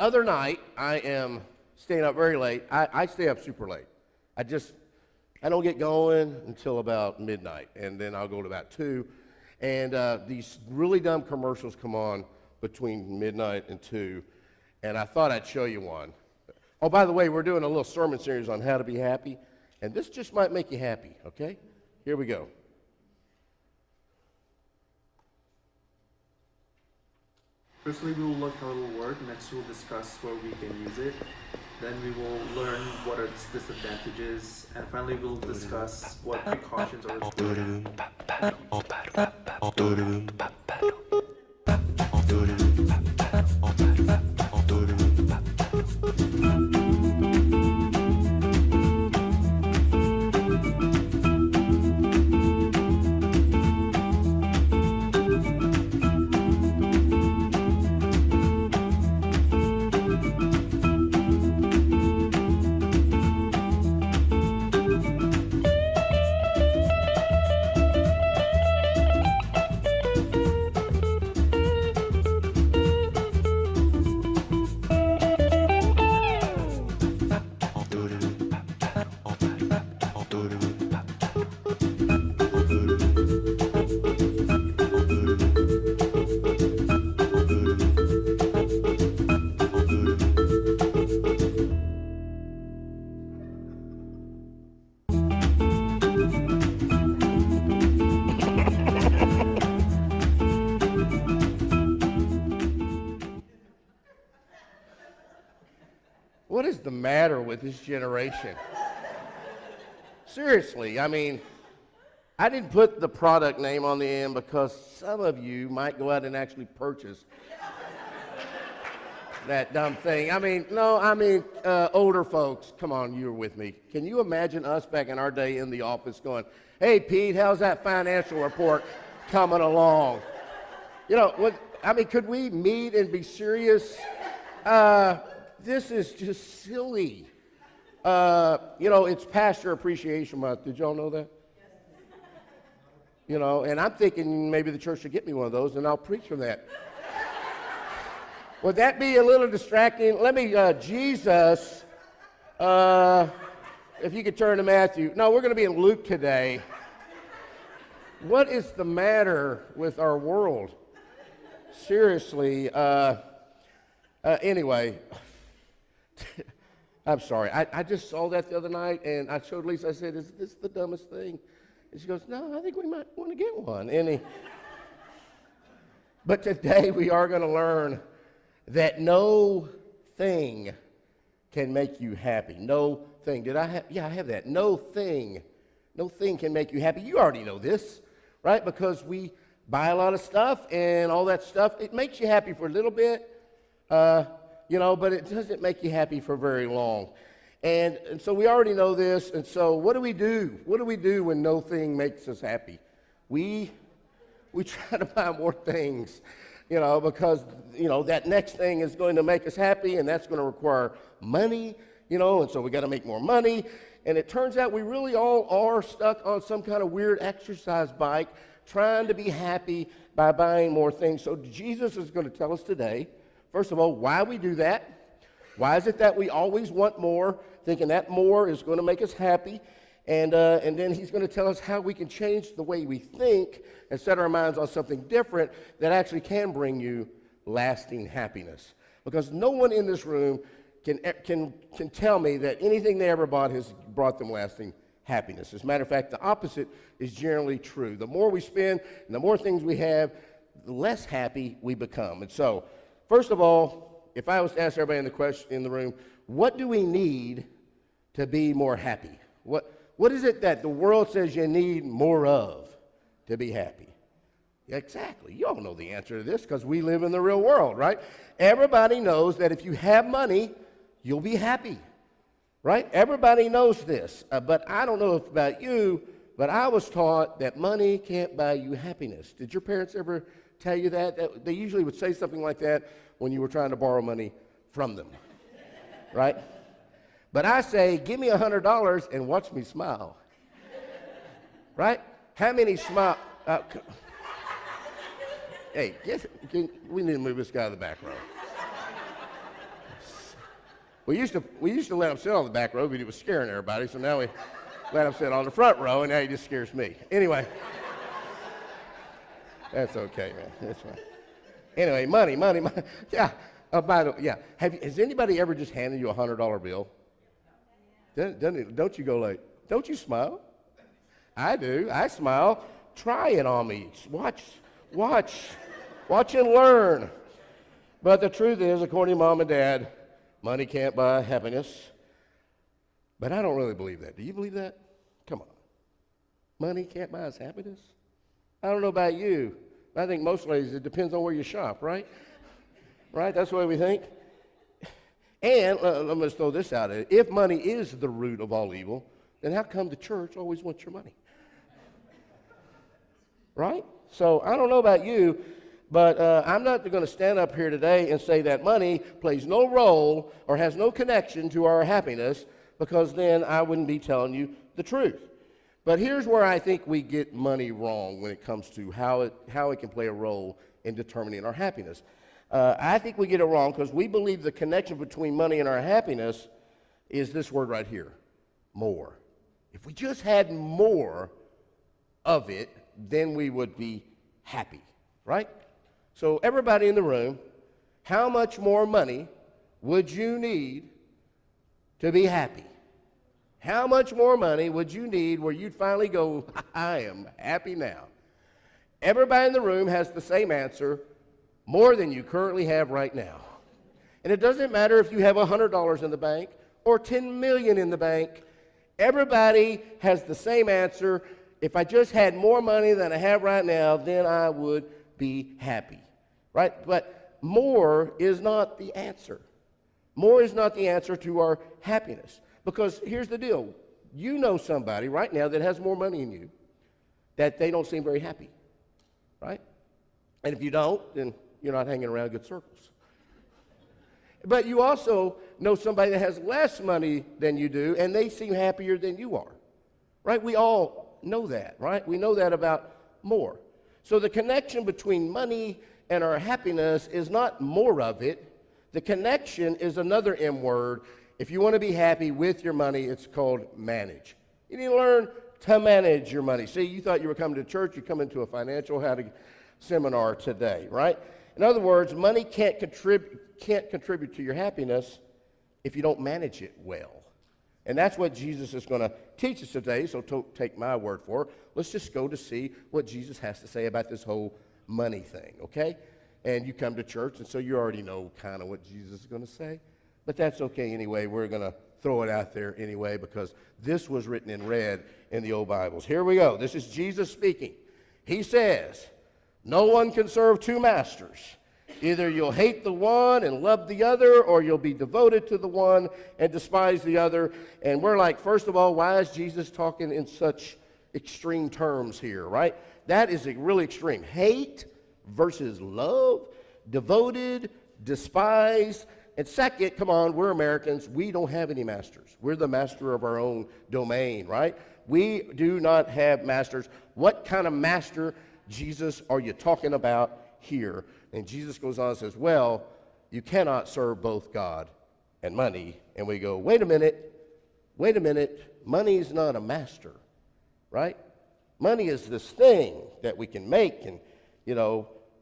other night, I am staying up very late. I stay up super late. I don't get going until about midnight, and then I'll go to about 2. And these really dumb commercials come on between midnight and 2, and I thought I'd show you one. Oh, by the way, we're doing a little sermon series on how to be happy, and this just might make you happy, okay? Here we go. Firstly, we will look at a little word. Next, we'll discuss where we can use it. Then we will learn what are its disadvantages. And finally, we'll discuss what precautions are required. What is the matter with this generation? Seriously, I mean, I didn't put the product name on the end because some of you might go out and actually purchase that dumb thing. I mean, older folks, come on, you're with me. Can you imagine us back in our day in the office going, hey, Pete, how's that financial report coming along? You know, could we meet and be serious? This is just silly. It's Pastor Appreciation Month. Did y'all know that? And I'm thinking maybe the church should get me one of those and I'll preach from that. Would that be a little distracting? Let me, Jesus, if you could turn to Matthew. No, we're going to be in Luke today. What is the matter with our world? Seriously, anyway. I'm sorry. I just saw that the other night, and I showed Lisa. I said, is this the dumbest thing? And she goes, no, I think we might want to get one. But today we are going to learn that no thing can make you happy. No thing. Did I have? Yeah, I have that. No thing can make you happy. You already know this, right? Because we buy a lot of stuff, and all that stuff, it makes you happy for a little bit. But it doesn't make you happy for very long. And so we already know this, and so what do we do? What do we do when no thing makes us happy? We try to buy more things, because, that next thing is going to make us happy, and that's going to require money, and so we got to make more money. And it turns out we really all are stuck on some kind of weird exercise bike trying to be happy by buying more things. So Jesus is going to tell us today, first of all, why we do that. Why is it that we always want more, thinking that more is going to make us happy? And then he's going to tell us how we can change the way we think and set our minds on something different that actually can bring you lasting happiness. Because no one in this room can tell me that anything they ever bought has brought them lasting happiness. As a matter of fact, the opposite is generally true. The more we spend and the more things we have, the less happy we become. And so, first of all, if I was to ask everybody in the room, what do we need to be more happy? What is it that the world says you need more of to be happy? Exactly. You all know the answer to this because we live in the real world, right? Everybody knows that if you have money, you'll be happy, right? Everybody knows this. But I don't know about you, but I was taught that money can't buy you happiness. Did your parents ever tell you that? They usually would say something like that when you were trying to borrow money from them, right? But I say, give me $100 and watch me smile, right? How many smile? Hey, we need to move this guy to the back row. We used to let him sit on the back row, but he was scaring everybody, so now we let him sit on the front row, and now he just scares me. Anyway, that's okay, man. That's fine. Anyway, money. Yeah. Yeah. Has anybody ever just handed you a $100 bill? Don't you go like, don't you smile? I do. I smile. Try it on me. Watch and learn. But the truth is, according to Mom and Dad, money can't buy happiness. But I don't really believe that. Do you believe that? Come on. Money can't buy us happiness? I don't know about you. I think most ladies, it depends on where you shop, right? Right? That's the way we think. And let me just throw this out. If money is the root of all evil, then how come the church always wants your money? Right? So I don't know about you, but I'm not going to stand up here today and say that money plays no role or has no connection to our happiness, because then I wouldn't be telling you the truth. But here's where I think we get money wrong when it comes to how it can play a role in determining our happiness. I think we get it wrong because we believe the connection between money and our happiness is this word right here, more. If we just had more of it, then we would be happy, right? So everybody in the room, how much more money would you need to be happy? How much more money would you need where you'd finally go, I am happy now? Everybody in the room has the same answer, more than you currently have right now. And it doesn't matter if you have $100 in the bank or $10 million in the bank. Everybody has the same answer. If I just had more money than I have right now, then I would be happy, right? But more is not the answer. More is not the answer to our happiness. Because here's the deal. You know somebody right now that has more money than you, that they don't seem very happy, right? And if you don't, then you're not hanging around good circles. But you also know somebody that has less money than you do, and they seem happier than you are, right? We all know that, right? We know that about more. So the connection between money and our happiness is not more of it. The connection is another M word. If you want to be happy with your money, it's called manage. You need to learn to manage your money. See, you thought you were coming to church, you come into a financial seminar today, right? In other words, money can't contribute to your happiness if you don't manage it well. And that's what Jesus is going to teach us today, so don't take my word for it. Let's just go to see what Jesus has to say about this whole money thing, okay? And you come to church, and so you already know kind of what Jesus is going to say. But that's okay anyway. We're going to throw it out there anyway because this was written in red in the old Bibles. Here we go. This is Jesus speaking. He says, no one can serve two masters. Either you'll hate the one and love the other, or you'll be devoted to the one and despise the other. And we're like, first of all, why is Jesus talking in such extreme terms here, right? That is really extreme. Hate versus love, devoted, despise. And second, come on, we're Americans. We don't have any masters. We're the master of our own domain, right? We do not have masters. What kind of master, Jesus, are you talking about here? And Jesus goes on and says, well, you cannot serve both God and money. And we go, wait a minute. Money is not a master, right? Money is this thing that we can make and,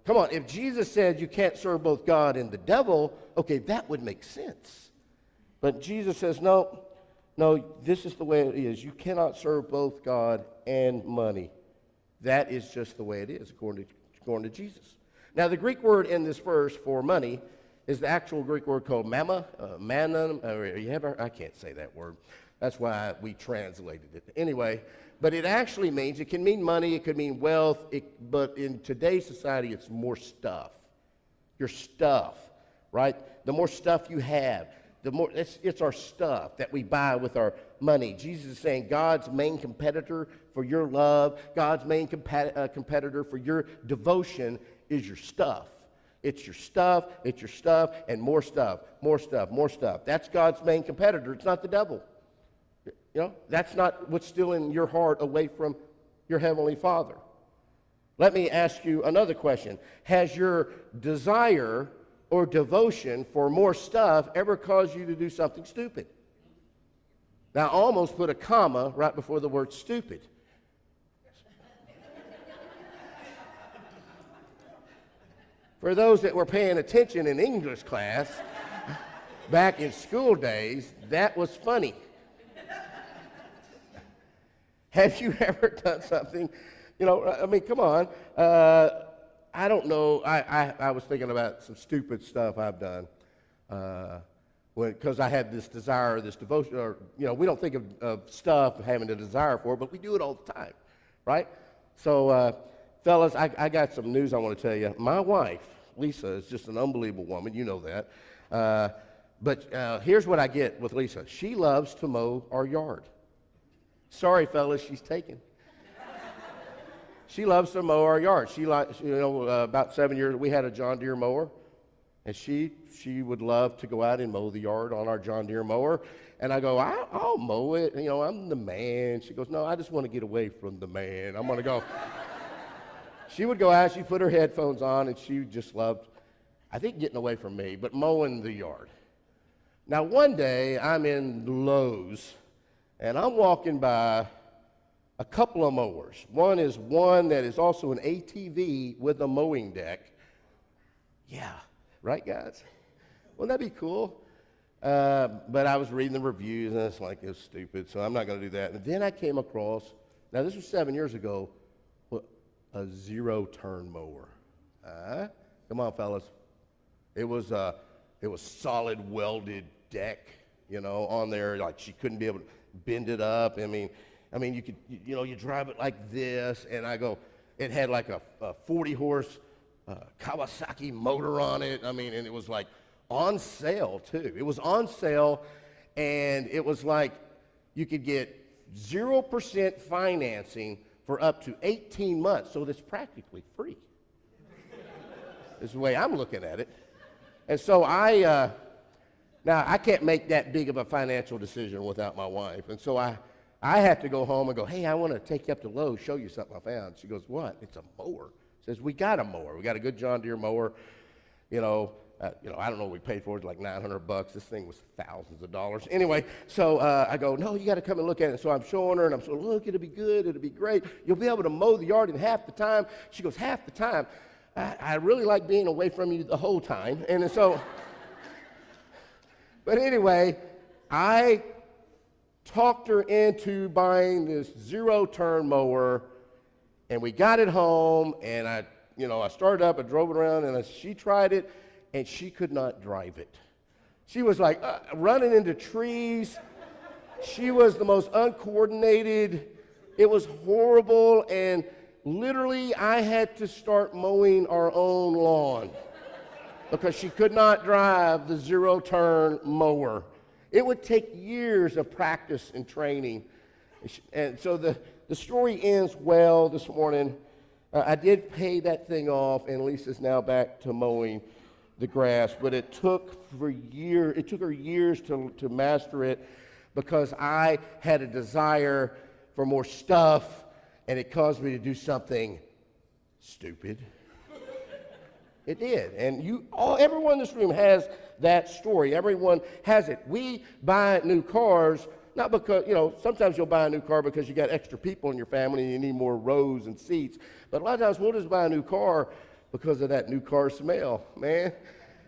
come on, if Jesus said you can't serve both God and the devil, okay, that would make sense. But Jesus says, no, this is the way it is. You cannot serve both God and money. That is just the way it is, according to Jesus. Now, the Greek word in this verse for money is the actual Greek word called mammon. I can't say that word. That's why we translated it. Anyway, but it actually means, it can mean money, it could mean wealth, but in today's society, it's more stuff. Your stuff, right? The more stuff you have, the more, it's our stuff that we buy with our money. Jesus is saying God's main competitor for your love, God's main competitor for your devotion is your stuff. It's your stuff, and more stuff. That's God's main competitor. It's not the devil. That's not what's stealing your heart away from your Heavenly Father. Let me ask you another question. Has your desire or devotion for more stuff ever cause you to do something stupid? Now, I almost put a comma right before the word stupid. For those that were paying attention in English class back in school days, that was funny. Have you ever done something, I mean, come on. I don't know. I was thinking about some stupid stuff I've done because I had this desire, this devotion, or, we don't think of stuff having a desire for it, but we do it all the time, right? So, fellas, I got some news I want to tell you. My wife, Lisa, is just an unbelievable woman. You know that. But here's what I get with Lisa. She loves to mow our yard. Sorry, fellas, she's taken. She loves to mow our yard. She likes, about 7 years, we had a John Deere mower, and she would love to go out and mow the yard on our John Deere mower. And I go, I'll mow it. I'm the man. She goes, no, I just want to get away from the man. I'm going to go. She would go out, she'd put her headphones on, and she just loved, I think, getting away from me, but mowing the yard. Now, one day, I'm in Lowe's, and I'm walking by a couple of mowers. One is one that is also an ATV with a mowing deck. Yeah, right, guys? Wouldn't that be cool? But I was reading the reviews, and it's like, it's stupid, so I'm not going to do that. And then I came across, now this was 7 years ago, a zero-turn mower. Come on, fellas. It was solid welded deck, on there. Like she couldn't be able to bend it up. I mean, you could, you drive it like this, and I go, it had like a 40-horse Kawasaki motor on it. I mean, and it was like on sale too. It was on sale, and it was like you could get 0% financing for up to 18 months, so that's practically free. Is the way I'm looking at it. And so now I can't make that big of a financial decision without my wife. And so I have to go home and go, hey, I want to take you up to Lowe's, show you something I found. She goes, what? It's a mower. Says, we got a mower. We got a good John Deere mower. I don't know what we paid for it, like $900. This thing was thousands of dollars. Anyway, so I go, no, you got to come and look at it. So I'm showing her, and I'm saying, look, it'll be good. It'll be great. You'll be able to mow the yard in half the time. She goes, half the time? I really like being away from you the whole time. And so, but anyway, I talked her into buying this zero-turn mower, and we got it home, and I started up, I drove it around, and she tried it, and she could not drive it. She was like running into trees. She was the most uncoordinated. It was horrible, and literally I had to start mowing our own lawn because she could not drive the zero-turn mower. It would take years of practice and training. And so the story ends well this morning. I did pay that thing off, and Lisa's now back to mowing the grass, but it took her years to master it because I had a desire for more stuff, and it caused me to do something stupid. It did, and everyone in this room has that story. Everyone has it. We buy new cars not because, sometimes you'll buy a new car because you got extra people in your family and you need more rows and seats, but a lot of times we'll just buy a new car because of that new car smell, man.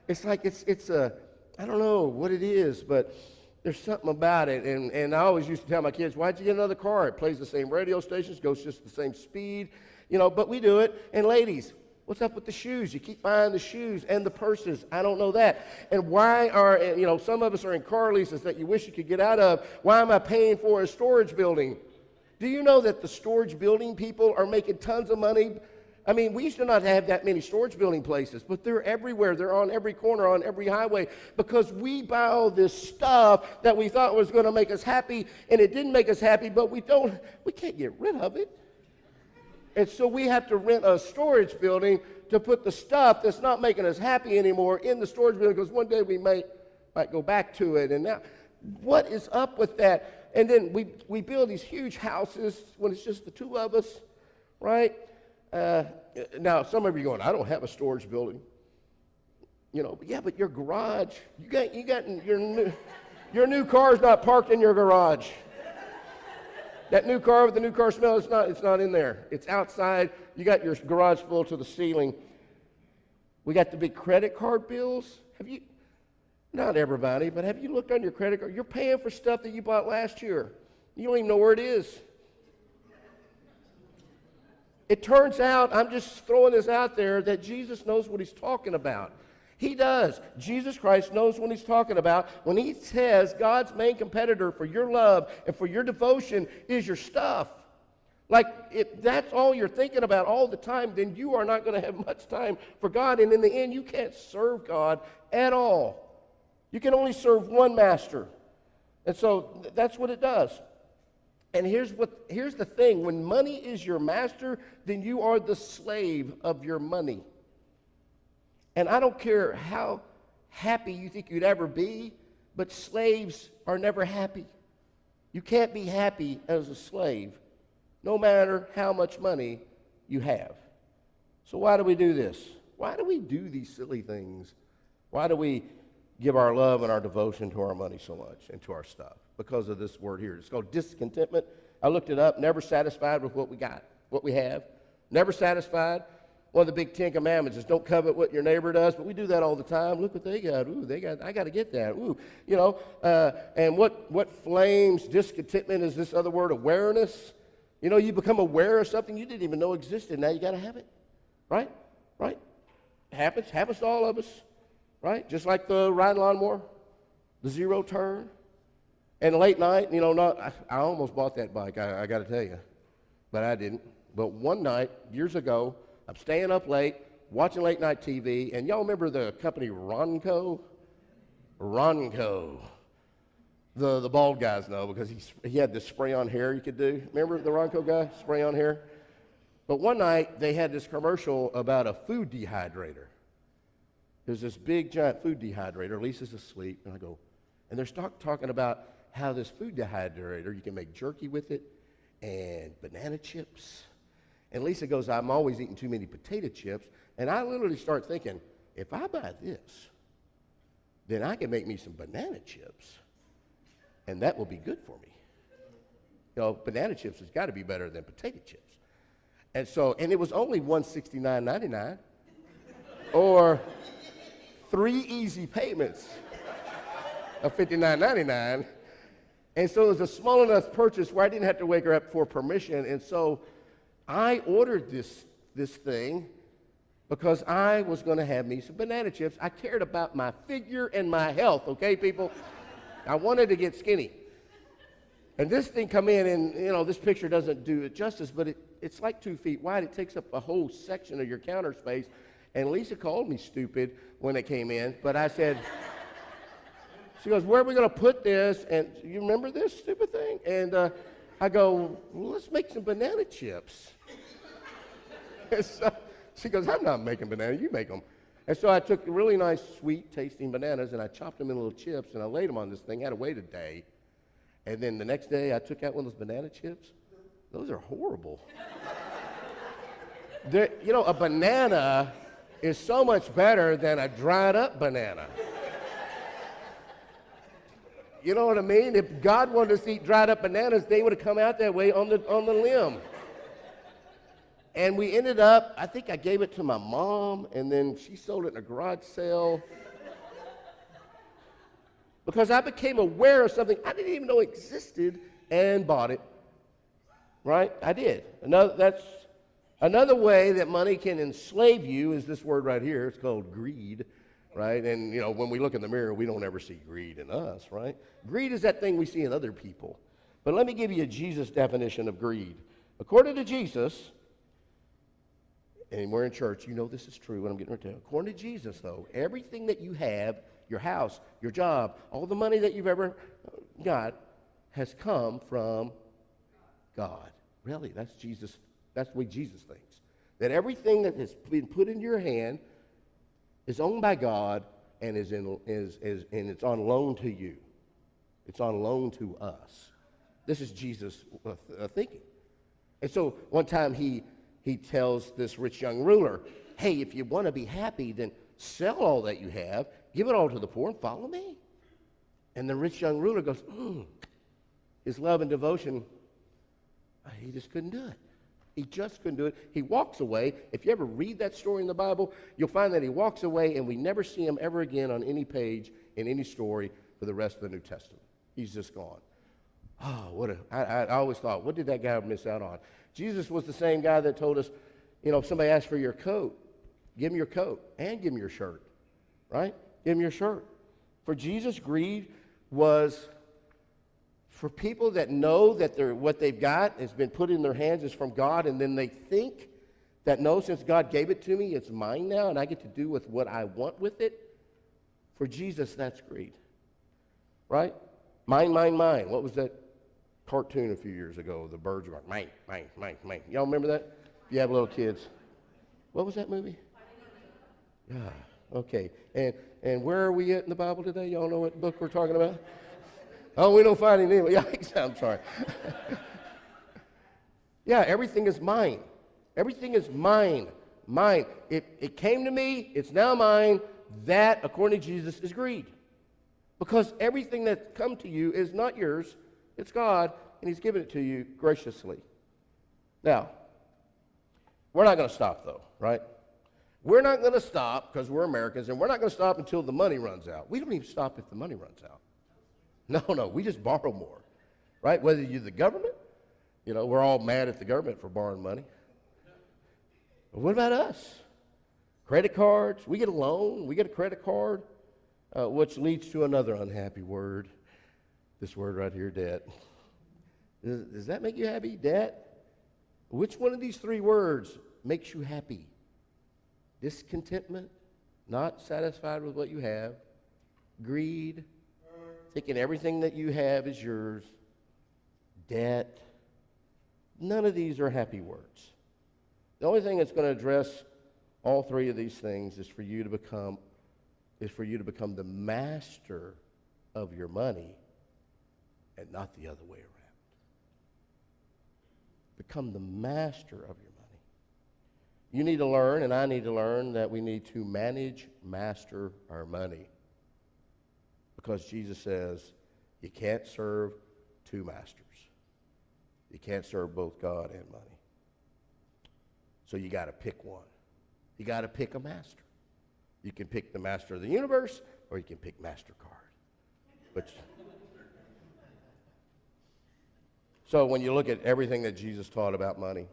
It's like I don't know what it is, but there's something about it. And I always used to tell my kids, why'd you get another car? It plays the same radio stations, goes just the same speed, but we do it. And ladies, what's up with the shoes? You keep buying the shoes and the purses. I don't know that. And why are, some of us are in car leases that you wish you could get out of. Why am I paying for a storage building? Do you know that the storage building people are making tons of money? I mean, we used to not have that many storage building places, but they're everywhere. They're on every corner, on every highway, because we buy all this stuff that we thought was going to make us happy, and it didn't make us happy, but we can't get rid of it. And so we have to rent a storage building to put the stuff that's not making us happy anymore in the storage building, because one day we might go back to it. And now, what is up with that? And then we build these huge houses when it's just the two of us, right? Now, some of you are going, I don't have a storage building. You know, yeah, but your garage, your new car is not parked in your garage. That new car with the new car smell, it's not in there. It's outside. You got your garage full to the ceiling. We got the big credit card bills. Not everybody, but have you looked on your credit card? You're paying for stuff that you bought last year. You don't even know where it is. It turns out, I'm just throwing this out there, that Jesus knows what he's talking about. He does. Jesus Christ knows what he's talking about when he says God's main competitor for your love and for your devotion is your stuff. Like, if that's all you're thinking about all the time, then you are not going to have much time for God. And in the end, you can't serve God at all. You can only serve one master. And so that's what it does. And here's the thing. When money is your master, then you are the slave of your money. And I don't care how happy you think you'd ever be, but slaves are never happy. You can't be happy as a slave, no matter how much money you have. So why do we do this? Why do we do these silly things? Why do we give our love and our devotion to our money so much and to our stuff? Because of this word here. It's called discontentment. I looked it up. Never satisfied with what we got, what we have. Never satisfied. One of the big 10 commandments is don't covet what your neighbor does, but we do that all the time. Look what they got. Ooh, I got to get that. Ooh, you know. And what flames discontentment is this other word, awareness. You know, you become aware of something you didn't even know existed. Now you got to have it, right? Right? It happens to all of us, right? Just like the riding lawnmower, the zero turn, and late night. You know, I almost bought that bike. I got to tell you, but I didn't. But one night years ago, I'm staying up late, watching late night TV, and y'all remember the company Ronco? Ronco. The bald guys know because he had this spray-on hair you could do. Remember the Ronco guy, spray-on hair? But one night they had this commercial about a food dehydrator. There's this big giant food dehydrator. Lisa's asleep, and I go, and they're talking about how this food dehydrator, you can make jerky with it and banana chips. And Lisa goes, I'm always eating too many potato chips. And I literally start thinking, if I buy this, then I can make me some banana chips. And that will be good for me. You know, banana chips has got to be better than potato chips. And so, and it was only $169.99 or 3 easy payments of $59.99. And so it was a small enough purchase where I didn't have to wake her up for permission. And so I ordered this thing because I was going to have me some banana chips. I cared about my figure and my health, okay, people? I wanted to get skinny. And this thing come in, and, you know, this picture doesn't do it justice, but it's like 2 feet wide. It takes up a whole section of your counter space. And Lisa called me stupid when it came in, but I said, she goes, where are we going to put this? And you remember this stupid thing? And I go, well, let's make some banana chips. And so she goes, I'm not making bananas, you make them. And so I took really nice, sweet tasting bananas and I chopped them into little chips and I laid them on this thing. I had to wait a day. And then the next day I took out one of those banana chips. Those are horrible. You know, a banana is so much better than a dried up banana. You know what I mean? If God wanted us to eat dried up bananas, they would have come out that way on the limb. And we ended up, I think I gave it to my mom, and then she sold it in a garage sale. Because I became aware of something I didn't even know existed and bought it. Right? I did. That's another way that money can enslave you is this word right here. It's called greed. Right? And, you know, when we look in the mirror, we don't ever see greed in us, right? Greed is that thing we see in other people. But let me give you a Jesus definition of greed. According to Jesus, and we're in church, you know this is true, what I'm getting ready to tell you. According to Jesus, though, everything that you have, your house, your job, all the money that you've ever got has come from God. Really, that's Jesus. That's the way Jesus thinks. That everything that has been put in your hand is owned by God and and it's on loan to you. It's on loan to us. This is Jesus' thinking. And so one time he tells this rich young ruler, hey, if you want to be happy, then sell all that you have, give it all to the poor, and follow me. And the rich young ruler goes, his love and devotion, he just couldn't do it. He just couldn't do it. He walks away. If you ever read that story in the Bible, you'll find that he walks away and we never see him ever again on any page in any story for the rest of the New Testament. He's just gone. Oh, I always thought, what did that guy miss out on? Jesus was the same guy that told us, if somebody asks for your coat, give him your coat and give him your shirt, right? Give him your shirt. For Jesus, greed was for people that know that what they've got has been put in their hands is from God, and then they think that, no, since God gave it to me, it's mine now, and I get to do with what I want with it. For Jesus, that's greed, right? Mine, mine, mine. What was that cartoon a few years ago? The birds were like, mine, mine, mine, mine. Y'all remember that? If you have little kids. What was that movie? Yeah, okay. And where are we at in the Bible today? Y'all know what book we're talking about? Oh, we don't find it anyway. Yeah, I'm sorry. Yeah, everything is mine. Everything is mine. Mine. It came to me. It's now mine. That, according to Jesus, is greed. Because everything that's come to you is not yours. It's God, and he's given it to you graciously. Now, we're not going to stop, though, right? We're not going to stop because we're Americans, and we're not going to stop until the money runs out. We don't even stop if the money runs out. No, we just borrow more, right? Whether you're the government, we're all mad at the government for borrowing money. But what about us? Credit cards, we get a loan, we get a credit card, which leads to another unhappy word, this word right here, debt. Does that make you happy, debt? Which one of these three words makes you happy? Discontentment, not satisfied with what you have, greed, thinking everything that you have is yours, debt. None of these are happy words. The only thing that's going to address all three of these things is for you to become the master of your money and not the other way around. Become the master of your money. You need to learn, and I need to learn, that we need to master our money. Because Jesus says you can't serve two masters. You can't serve both God and money. So you got to pick one. You got to pick a master. You can pick the master of the universe, or you can pick MasterCard. So when you look at everything that Jesus taught about money,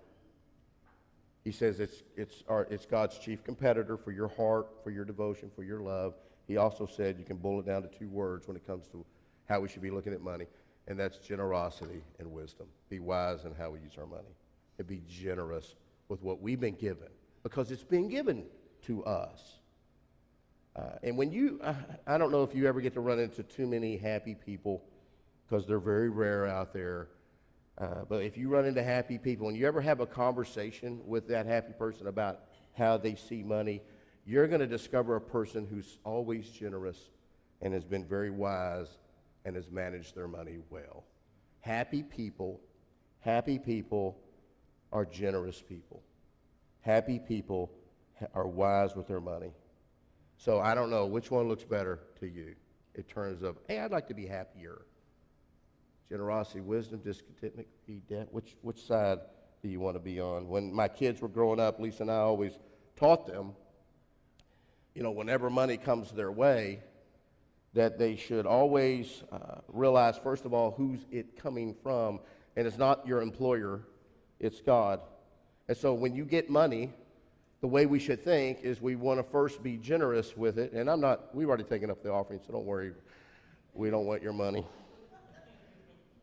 he says it's God's chief competitor for your heart, for your devotion, for your love. He also said you can boil it down to two words when it comes to how we should be looking at money, and that's generosity and wisdom. Be wise in how we use our money, and be generous with what we've been given, because it's been given to us. And when I don't know if you ever get to run into too many happy people, because they're very rare out there, but if you run into happy people and you ever have a conversation with that happy person about how they see money, you're going to discover a person who's always generous and has been very wise and has managed their money well. Happy people are generous people. Happy people are wise with their money. So I don't know which one looks better to you in terms of, hey, I'd like to be happier. Generosity, wisdom, discontentment, greed, debt. Which side do you want to be on? When my kids were growing up, Lisa and I always taught them, whenever money comes their way, that they should always realize, first of all, who's it coming from. And it's not your employer, it's God. And so when you get money, the way we should think is we want to first be generous with it. And we've already taken up the offering, so don't worry. We don't want your money.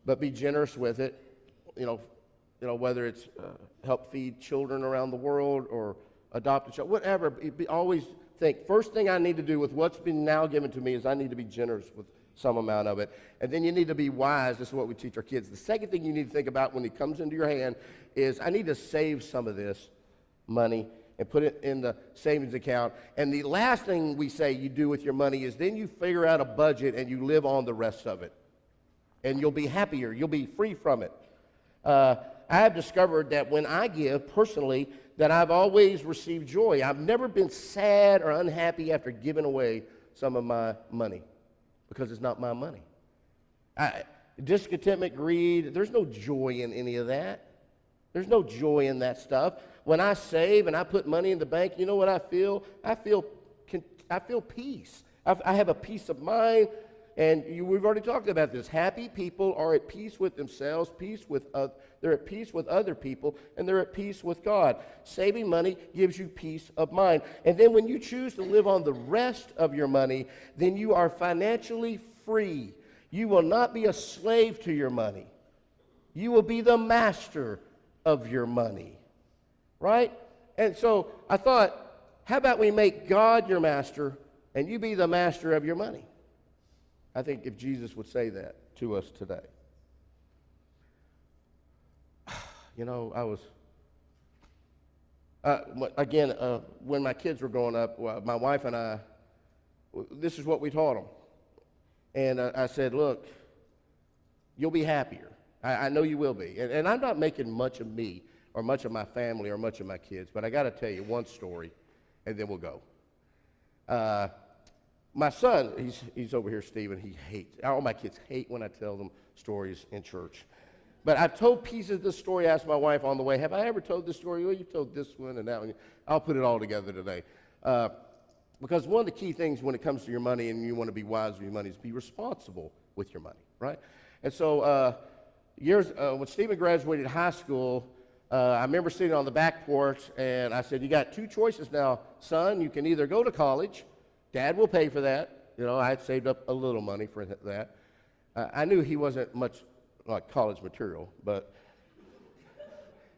But be generous with it, whether it's help feed children around the world or adopt a child, whatever. Always think, first thing I need to do with what's been now given to me is I need to be generous with some amount of it. And then you need to be wise. This is what we teach our kids. The second thing you need to think about when it comes into your hand is I need to save some of this money and put it in the savings account. And the last thing we say you do with your money is then you figure out a budget and you live on the rest of it. And you'll be happier. You'll be free from it. I have discovered that when I give personally, that I've always received joy. I've never been sad or unhappy after giving away some of my money because it's not my money. Discontentment, greed, there's no joy in any of that. There's no joy in that stuff. When I save and I put money in the bank, you know what I feel? I feel peace. I have a peace of mind. And we've already talked about this. Happy people are at peace with themselves, they're at peace with other people, and they're at peace with God. Saving money gives you peace of mind. And then when you choose to live on the rest of your money, then you are financially free. You will not be a slave to your money. You will be the master of your money. Right? And so I thought, how about we make God your master and you be the master of your money? I think if Jesus would say that to us today. You know, I was, when my kids were growing up, my wife and I, this is what we taught them. And I said, look, you'll be happier. I know you will be. And I'm not making much of me or much of my family or much of my kids, but I got to tell you one story, and then we'll go. My son, he's over here, Stephen, he hates, all my kids hate when I tell them stories in church. But I've told pieces of this story. I asked my wife on the way, have I ever told this story? Well, you've told this one and that one. I'll put it all together today. Because one of the key things when it comes to your money and you want to be wise with your money is be responsible with your money, right? And so when Stephen graduated high school, I remember sitting on the back porch and I said, you got two choices now, son. You can either go to college. Dad will pay for that. You know, I had saved up a little money for that. I knew he wasn't much like college material, but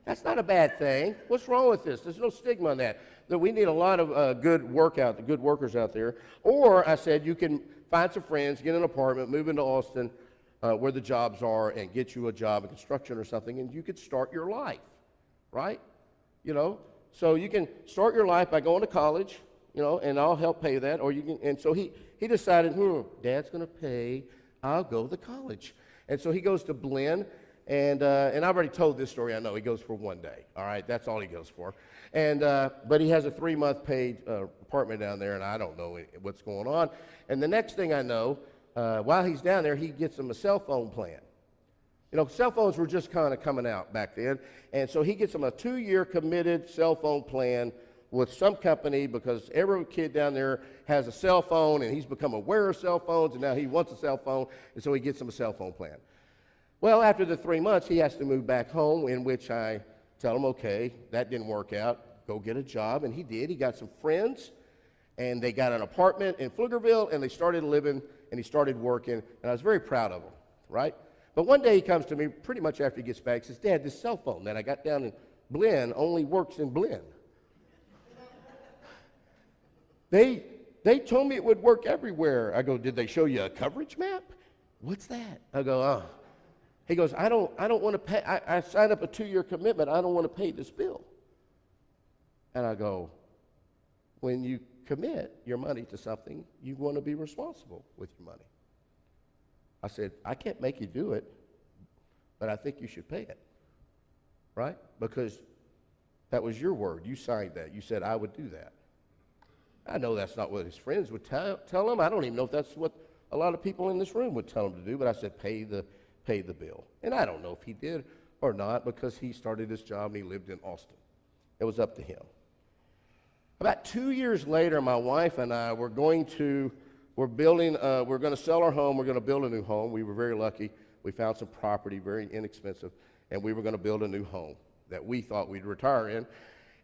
that's not a bad thing. What's wrong with this? There's no stigma on that. We need a lot of good workers out there. Or I said you can find some friends, get an apartment, move into Austin where the jobs are, and get you a job in construction or something, and you could start your life, right? You know, so you can start your life by going to college. You know, and I'll help pay that, or you can. And so he decided, Dad's going to pay. I'll go to college, and so he goes to Blinn, and I've already told this story. I know he goes for one day. All right, that's all he goes for, and but he has a 3-month paid apartment down there, and I don't know what's going on. And the next thing I know, while he's down there, he gets him a cell phone plan. You know, cell phones were just kind of coming out back then, and so he gets him a 2-year committed cell phone plan with some company because every kid down there has a cell phone and he's become aware of cell phones and now he wants a cell phone, and so he gets him a cell phone plan. Well, after the 3 months, he has to move back home, in which I tell him, okay, that didn't work out, go get a job, and he did. He got some friends, and they got an apartment in Pflugerville, and they started living, and he started working, and I was very proud of him, right? But one day he comes to me pretty much after he gets back, says, Dad, this cell phone that I got down in Blinn only works in Blinn. They told me it would work everywhere. I go, did they show you a coverage map? What's that? I go, oh. He goes, I don't want to pay. I signed up a 2-year commitment. I don't want to pay this bill. And I go, when you commit your money to something, you want to be responsible with your money. I said, I can't make you do it, but I think you should pay it, right? Because that was your word. You signed that. You said I would do that. I know that's not what his friends would tell him. I don't even know if that's what a lot of people in this room would tell him to do, but I said, pay the bill. And I don't know if he did or not because he started his job and he lived in Austin. It was up to him. About 2 years later, my wife and I we're going to sell our home. We're going to build a new home. We were very lucky. We found some property, very inexpensive, and we were going to build a new home that we thought we'd retire in.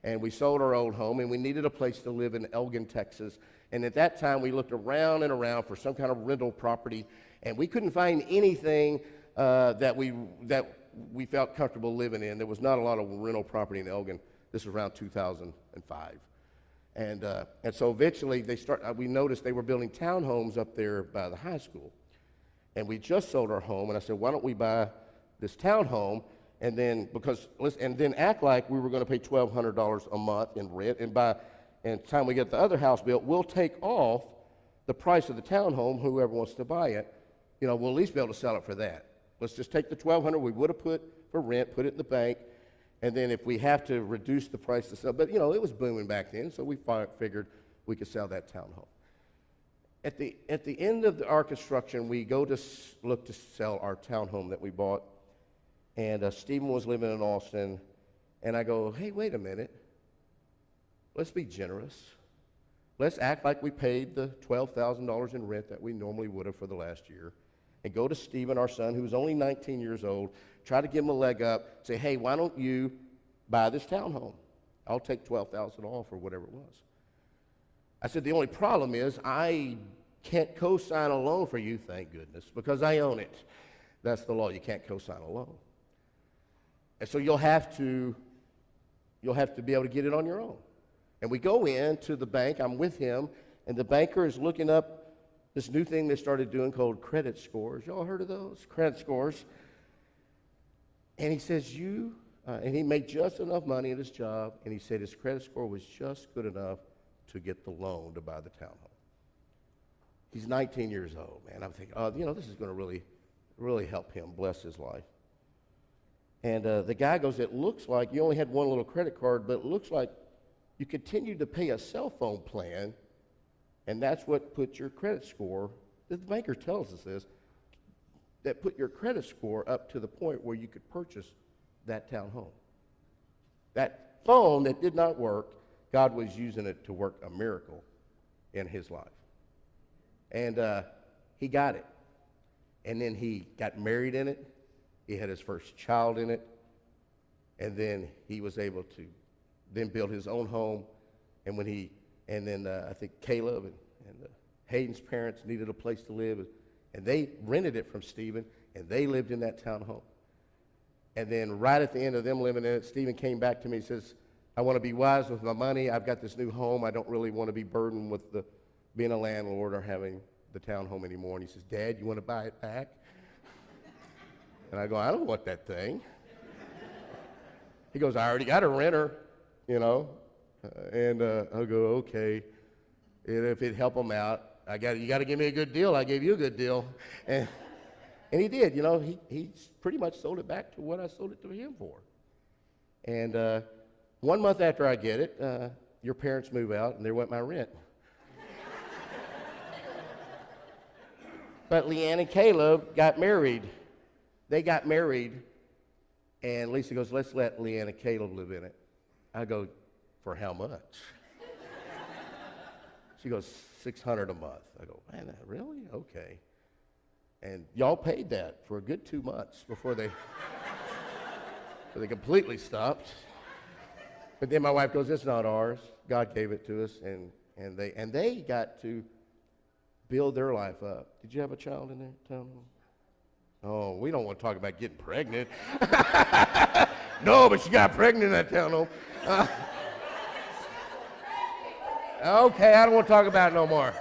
And we sold our old home, and we needed a place to live in Elgin, Texas. And at that time, we looked around and around for some kind of rental property, and we couldn't find anything that we felt comfortable living in. There was not a lot of rental property in Elgin. This was around 2005. And so eventually, we noticed they were building townhomes up there by the high school. And we just sold our home, and I said, why don't we buy this townhome? And then act like we were going to pay $1,200 a month in rent, and by the time we get the other house built, we'll take off the price of the townhome. Whoever wants to buy it, we'll at least be able to sell it for that. Let's just take the $1,200 we would have put for rent, put it in the bank, and then if we have to reduce the price to sell, but you know, it was booming back then, so we figured we could sell that townhome. At the end of our construction, we go to look to sell our townhome that we bought, and Stephen was living in Austin, and I go, hey, wait a minute. Let's be generous. Let's act like we paid the $12,000 in rent that we normally would have for the last year, and go to Stephen, our son, who's only 19 years old, try to give him a leg up, say, hey, why don't you buy this townhome? I'll take $12,000 off or whatever it was. I said, the only problem is I can't co-sign a loan for you, thank goodness, because I own it. That's the law. You can't co-sign a loan. And so you'll have to be able to get it on your own. And we go into the bank, I'm with him, and the banker is looking up this new thing they started doing called credit scores. Y'all heard of those? Credit scores. And he says, and he made just enough money at his job, and he said his credit score was just good enough to get the loan to buy the townhome. He's 19 years old, man. I'm thinking, oh, you know, this is going to really, really help him, bless his life. And the guy goes, it looks like you only had one little credit card, but it looks like you continued to pay a cell phone plan, and that's what put your credit score, the banker tells us this, that put your credit score up to the point where you could purchase that townhome. That phone that did not work, God was using it to work a miracle in his life. And he got it. And then he got married in it. He had his first child in it. And then he was able to then build his own home. And then I think Caleb and Hayden's parents needed a place to live. And they rented it from Stephen, and they lived in that townhome. And then right at the end of them living in it, Stephen came back to me and says, I want to be wise with my money. I've got this new home. I don't really want to be burdened with being a landlord or having the townhome anymore. And he says, Dad, you want to buy it back? And I go, I don't want that thing. He goes, I already got a renter, you know. And I'll go, okay. And if it'd help him out, you got to give me a good deal. I gave you a good deal. And he did, you know. He pretty much sold it back to what I sold it to him for. And 1 month after I get it, your parents move out, and there went my rent. But Leanne and Caleb got married. They got married, and Lisa goes, let's let Leanne and Caleb live in it. I go, for how much? She goes, $600 a month. I go, man, really? Okay. And y'all paid that for a good 2 months before they completely stopped. But then my wife goes, it's not ours. God gave it to us, and they got to build their life up. Did you have a child in there, Tom? Oh, we don't want to talk about getting pregnant. No, but she got pregnant in that townhome. Okay, I don't want to talk about it no more.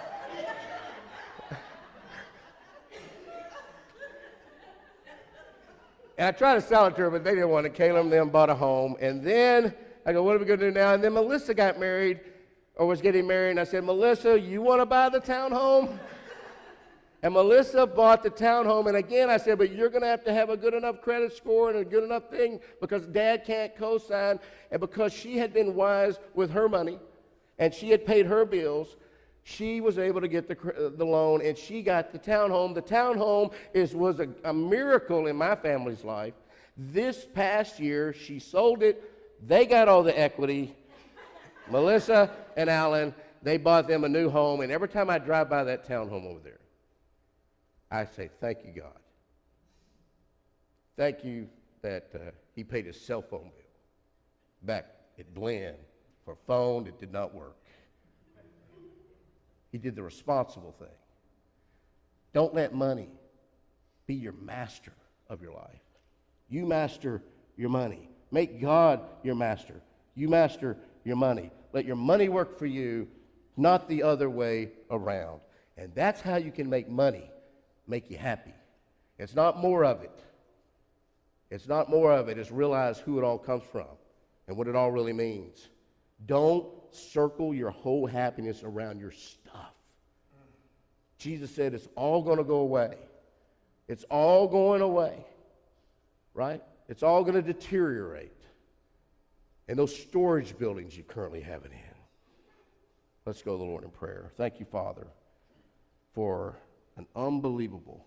And I tried to sell it to her, but they didn't want it. Caleb and them bought a home. And then I go, what are we going to do now? And then Melissa got married, or was getting married, and I said, Melissa, you want to buy the townhome? And Melissa bought the townhome, and again I said, but you're going to have a good enough credit score and a good enough thing because Dad can't co-sign, and because she had been wise with her money, and she had paid her bills, she was able to get the loan, and she got the townhome. The townhome was a miracle in my family's life. This past year, she sold it. They got all the equity. Melissa and Alan, they bought them a new home, and every time I drive by that townhome over there, I say, thank you, God. Thank you that he paid his cell phone bill back at Glenn for a phone that did not work. He did the responsible thing. Don't let money be your master of your life. You master your money. Make God your master. You master your money. Let your money work for you, not the other way around. And that's how you can make money make you happy. It's not more of it. It's not more of it. It's realize who it all comes from and what it all really means. Don't circle your whole happiness around your stuff. Jesus said it's all going to go away. It's all going away, right? It's all going to deteriorate in those storage buildings you currently have it in. Let's go to the Lord in prayer. Thank you, Father, for an unbelievable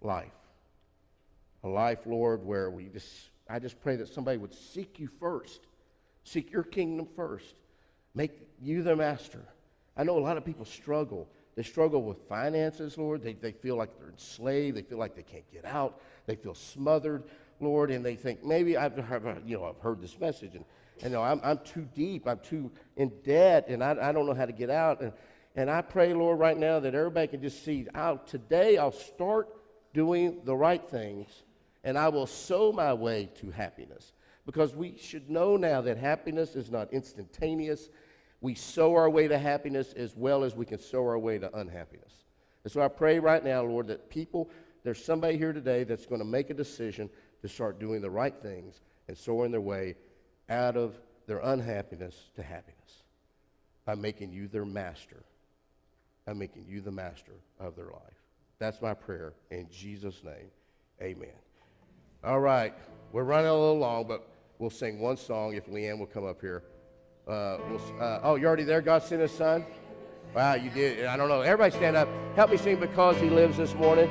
life. A life, Lord, where I just pray that somebody would seek you first. Seek your kingdom first. Make you the master. I know a lot of people struggle. They struggle with finances, Lord. They feel like they're enslaved. They feel like they can't get out. They feel smothered, Lord, and they think, maybe I've heard this message, and I'm too deep. I'm too in debt, and I don't know how to get out. And I pray, Lord, right now that everybody can just see, today I'll start doing the right things, and I will sow my way to happiness. Because we should know now that happiness is not instantaneous. We sow our way to happiness as well as we can sow our way to unhappiness. And so I pray right now, Lord, that there's somebody here today that's going to make a decision to start doing the right things and sowing their way out of their unhappiness to happiness by making you their master, by making you the master of their life. That's my prayer in Jesus' name. Amen. All right, we're running a little long, but we'll sing one song if Leanne will come up here. Oh, you're already there? God sent his son? Wow, you did. I don't know. Everybody stand up. Help me sing Because He Lives this morning.